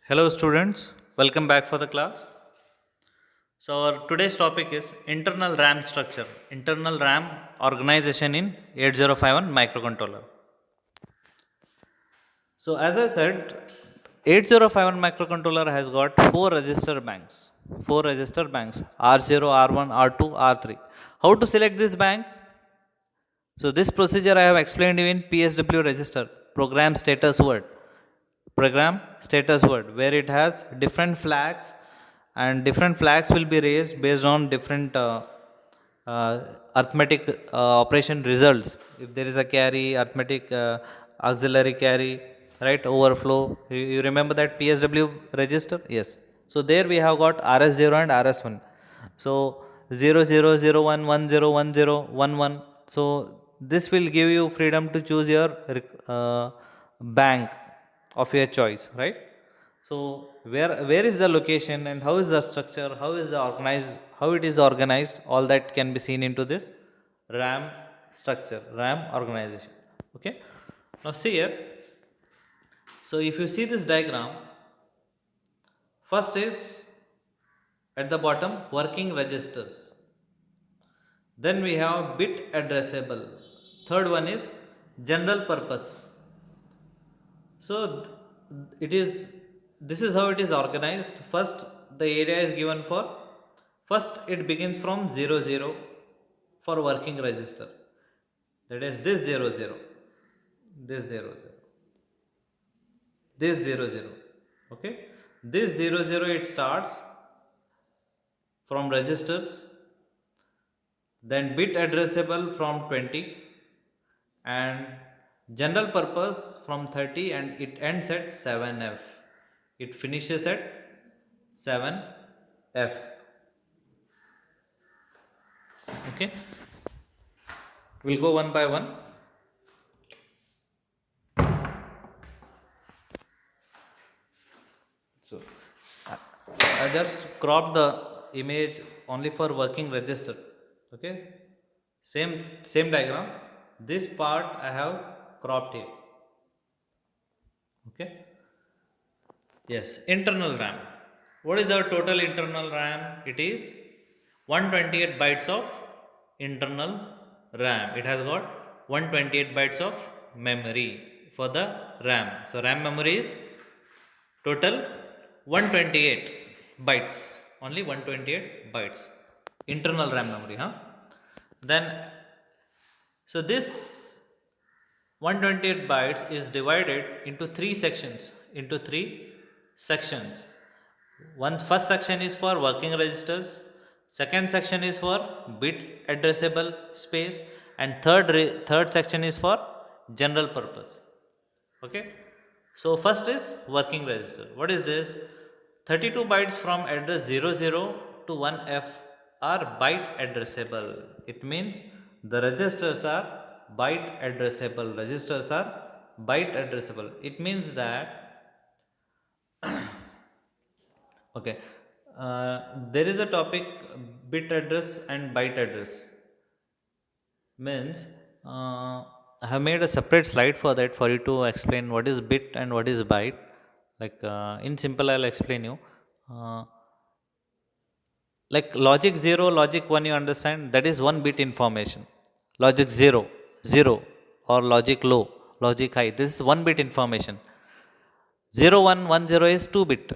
Hello students, welcome back for the class. So our today's topic is internal RAM structure, internal RAM organization in 8051 microcontroller. So as I said, 8051 microcontroller has got four register banks R0, R1, R2, R3. How to select this bank? So this procedure I have explained you in PSW register, program status word, where it has different flags, and different flags will be raised based on different uh, arithmetic operation results. If there is a carry, arithmetic auxiliary carry, right, overflow, you remember that PSW register? Yes. So there we have got RS0 and RS1. So 0001101011. So this will give you freedom to choose your bank of your choice, right? So where is the location and how is the structure, how it is organized, all that can be seen into this RAM structure, RAM organization. Okay. Now see here. So if you see this diagram, first is at the bottom working registers. Then we have bit addressable. Third one is general purpose. So it is this is how it is organized. First, the area is given for first it begins from 00 for working register. That is this 00, this 00, this 00. Okay, this 00 it starts from registers, then bit addressable from 20, and general purpose from 30, and it ends at 7F. It finishes at 7F. Okay, we'll go one by one. So I just cropped the image only for working register. Okay, same diagram. This part I have cropped here. Okay. Yes, internal RAM. What is our total internal RAM? It is 128 bytes of internal RAM. It has got 128 bytes of memory for the RAM. So RAM memory is total 128 bytes. Only 128 bytes. Internal RAM memory, huh? Then, so this 128 bytes is divided into three sections. One first section is for working registers, second section is for bit addressable space, and third section is for general purpose. Okay, so first is working register. What is this? 32 bytes from address 00 to 1F are byte addressable. It means the registers are byte addressable. Registers are byte addressable. It means that, okay, there is a topic bit address and byte address. Means I have made a separate slide for that for you to explain what is bit and what is byte. Like in simple, I'll explain you. Uh, like logic 0, logic 1, you understand, that is 1 bit information. Logic 0, 0, or logic low, logic high, this is 1 bit information. 0110 is 2 bit.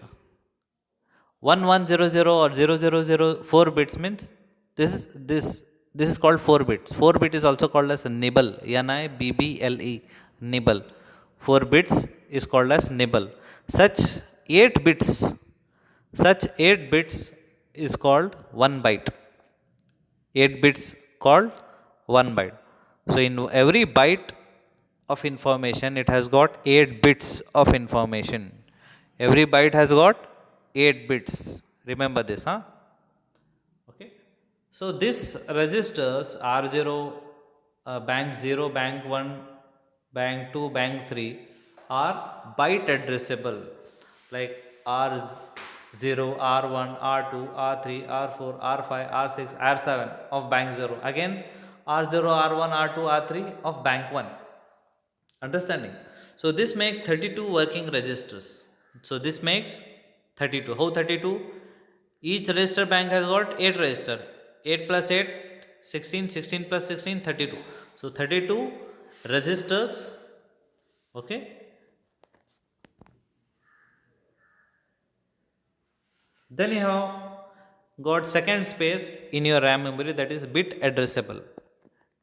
1100 or 0004 bits means this is this this is called 4 bits. 4 bit is also called as nibble, NIBBLE, nibble. 4 bits is called as nibble. Such 8 bits, such 8 bits is called 1 byte. 8 bits called 1 byte. So in every byte of information, it has got 8 bits of information. Every byte has got 8 bits. Remember this, huh? Okay. So this registers R0, bank 0, bank 1, bank 2, bank 3 are byte addressable, like R0, R1, R2, R3, R4, R5, R6, R7 of bank 0. Again R0, R1, R2, R3 of bank 1. Understanding? So this make 32 working registers. So this makes 32. How 32? Each register bank has got 8 register. 8 plus 8, 16. 16 plus 16, 32. So 32 registers. Okay. Then you have got second space in your RAM memory, that is bit addressable.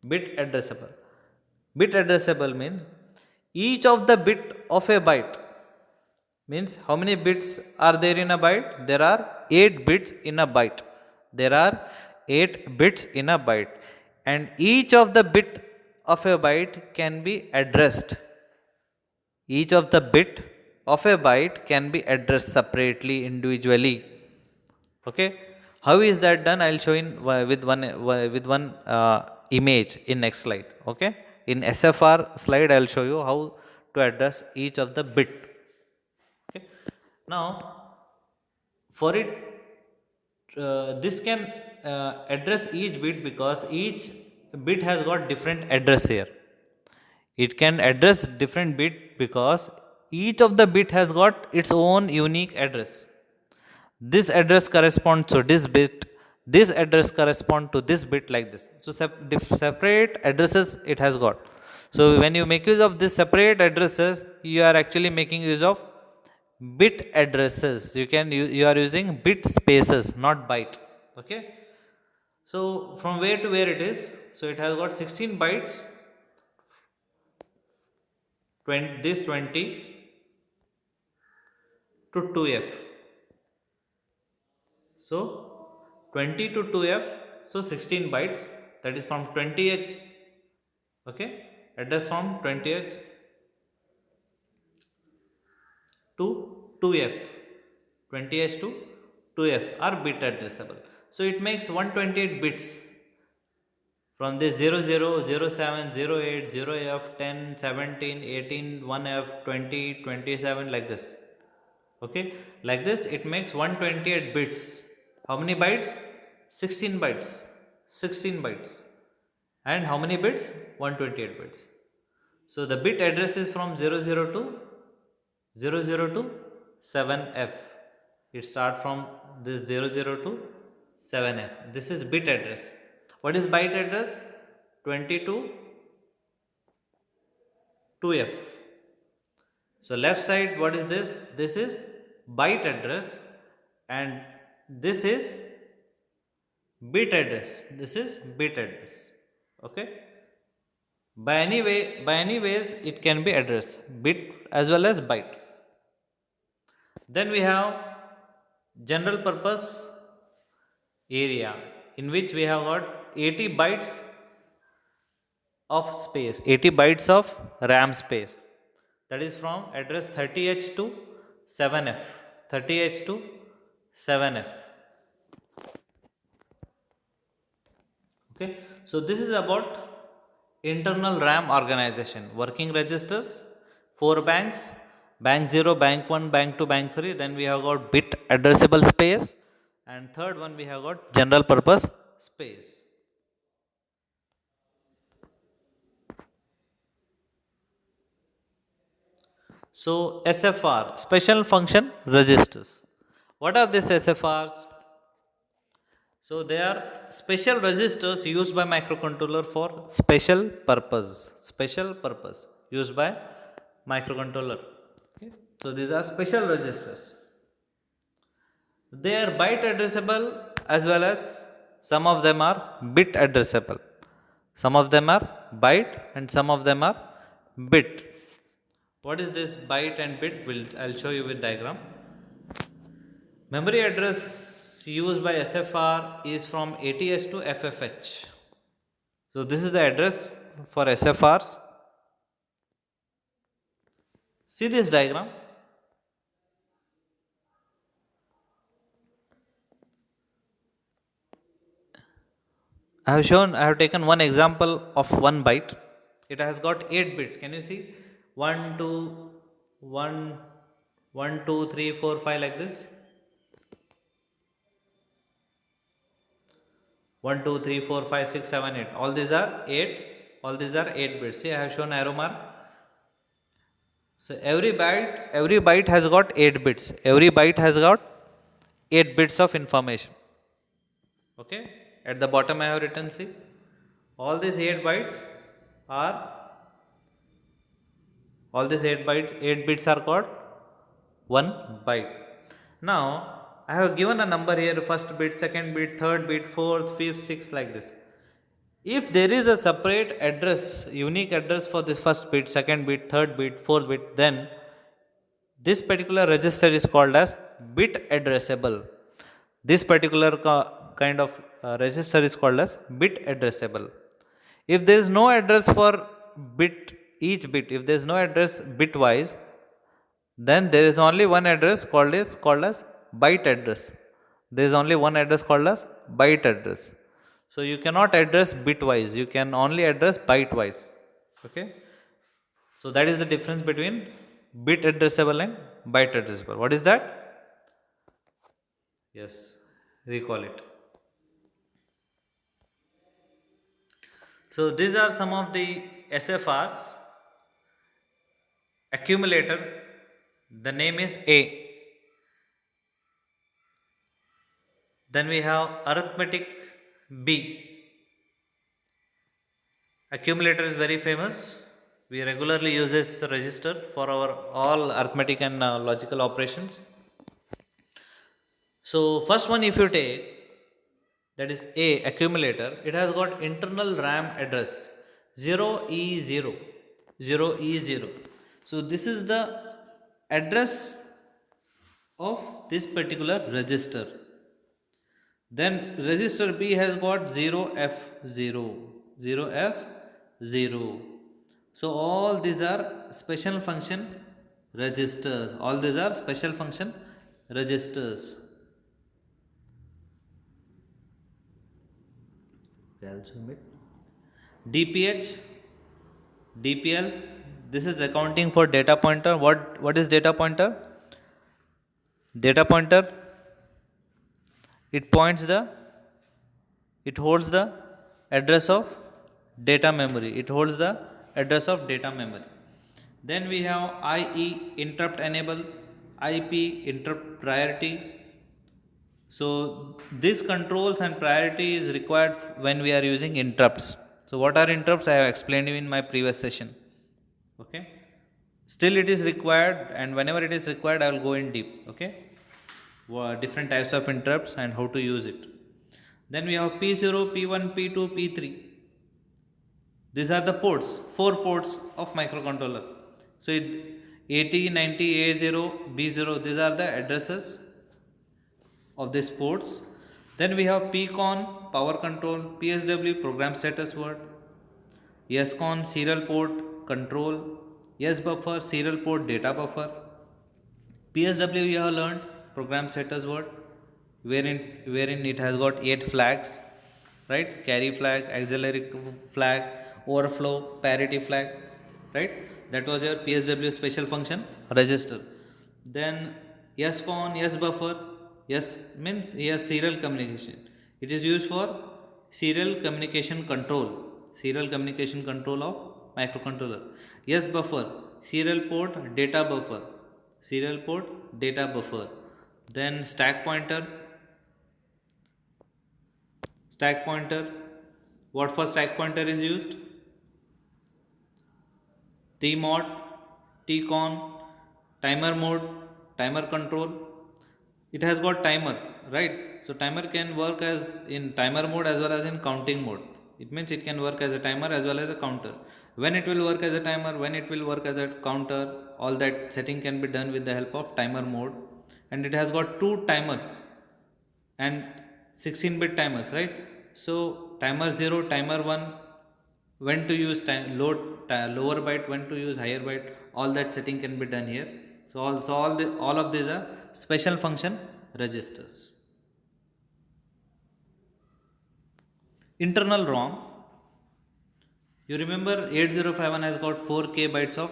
Bit addressable. Bit addressable means each of the bit of a byte, means how many bits are there in a byte? There are 8 bits in a byte. There are 8 bits in a byte, and each of the bit of a byte can be addressed. Each of the bit of a byte can be addressed separately, individually. Okay, how is that done? I'll show in with one image in next slide. Okay, in SFR slide I'll show you how to address each of the bit. Okay, now for it, this can address each bit because each bit has got different address here. It can address different bit because each of the bit has got its own unique address. This address corresponds to this bit, this address corresponds to this bit, like this. So separate addresses it has got. So when you make use of this separate addresses, you are actually making use of bit addresses. You are using bit spaces, not byte. Okay, so from where to where it is? So it has got 16 bytes, 20, this 20 to 2f. So 20 to 2f, so 16 bytes, that is from 20h. Okay, address from 20h to 2f. 20h to 2f are bit addressable. So it makes 128 bits from this 00, 07, 08, 0f, 10, 17, 18, 1f, 20, 27, like this. Okay, like this it makes 128 bits. How many bytes? 16 bytes. 16 bytes. And how many bits? 128 bits. So the bit address is from 00 to 7f. It starts from this 00 to 7f. This is bit address. What is byte address? 20 to 2f. So left side, what is this? This is byte address, and this is bit address. This is bit address. Okay, by any ways it can be addressed, bit as well as byte. Then we have general purpose area, in which we have got 80 bytes of space, 80 bytes of RAM space, that is from address 30h to 7f. 30h to 7f. Okay, so this is about internal RAM organization. Working registers, 4 banks, bank 0, bank 1, bank 2, bank 3. Then we have got bit addressable space, and third one we have got general purpose space. So SFR, special function registers. What are these SFRs? So they are special registers used by microcontroller for special purpose. Special purpose used by microcontroller. Okay. So these are special registers. They are byte addressable as well as some of them are bit addressable. Some of them are byte and some of them are bit. What is this byte and bit? I'll show you with diagram. Memory address used by SFR is from ATH to FFH. So this is the address for SFRs. See this diagram. I have taken one example of 1 byte. It has got 8 bits. Can you see? 1, 2, 1, 1, 2, 3, 4, 5, like this. 1, 2, 3, 4, 5, 6, 7, 8. All these are 8. All these are 8 bits. See, I have shown arrow mark. So every byte has got 8 bits. Every byte has got 8 bits of information. Okay. At the bottom I have written, see, all these 8 bytes are, all these 8 bits are called 1 byte. Now I have given a number here, first bit, second bit, third bit, fourth, fifth, sixth, like this. If there is a separate address, unique address for the first bit, second bit, third bit, fourth bit, then this particular register is called as bit addressable. This particular kind of register is called as bit addressable. If there is no address for bit, each bit, if there is no address bitwise, then there is only one address called as byte address. There is only one address called as byte address. So you cannot address bitwise, you can only address byte-wise. Okay. So that is the difference between bit addressable and byte addressable. What is that? Yes, recall it. So these are some of the SFRs. Accumulator, the name is A. Then we have arithmetic B. Accumulator is very famous. We regularly use this register for our all arithmetic and logical operations. So first one, if you take, that is A, accumulator, it has got internal RAM address 0E0, 0E0. So this is the address of this particular register. Then register B has got 0F0, 0F0. So all these are special function registers. All these are special function registers. DPH, DPL. This is accounting for data pointer. What is data pointer? Data pointer, it holds the address of data memory. It holds the address of data memory. Then we have IE, interrupt enable, IP, interrupt priority. So this controls and priority is required when we are using interrupts. So what are interrupts? I have explained you in my previous session. Okay. Still it is required, and whenever it is required I will go in deep. Okay. Different types of interrupts and how to use it. Then we have P0, P1, P2, P3. These are the ports, 4 ports of microcontroller. So 80, 90, A0, B0, these are the addresses of these ports. Then we have PCON, power control, PSW, program status word, SCON, serial port control, SBuffer, serial port data buffer. PSW you have learned, program status word, wherein it has got 8 flags, right? Carry flag, auxiliary flag, overflow, parity flag, right? That was your PSW special function register. Then SCON, SBuffer, S means serial communication. It is used for serial communication control of microcontroller. SBuffer, serial port data buffer, serial port data buffer. Then stack pointer, what for stack pointer is used? Tmod, Tcon, timer mode, timer control. It has got timer, right? So timer can work as in timer mode as well as in counting mode. It means it can work as a timer as well as a counter. When it will work as a timer, when it will work as a counter, all that setting can be done with the help of timer mode. And it has got 2 timers and 16-bit timers, right? So timer 0, timer 1, when to use lower byte, when to use higher byte, all that setting can be done here. So all of these are special function registers. Internal ROM. You remember 8051 has got 4K bytes of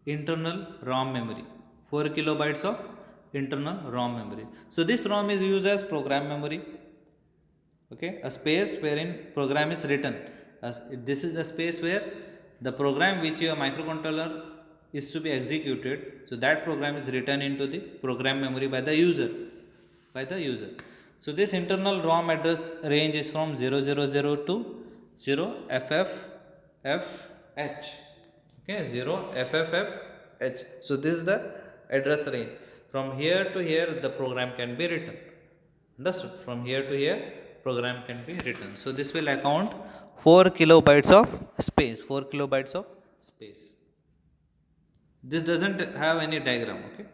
internal ROM memory, 4 kilobytes of internal ROM memory. So this ROM is used as program memory. Okay, a space wherein program is written. This is the space where the program which your microcontroller is to be executed, so that program is written into the program memory by the user. So this internal ROM address range is from 0000 to 0FFFH. Okay, 0FFFH. So this is the address range. From here to here the program can be written. Understood? From here to here program can be written. So this will account 4 kilobytes of space. 4 kilobytes of space. This doesn't have any diagram. Okay.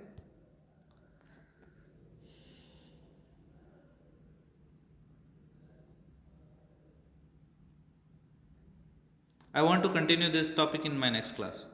I want to continue this topic in my next class.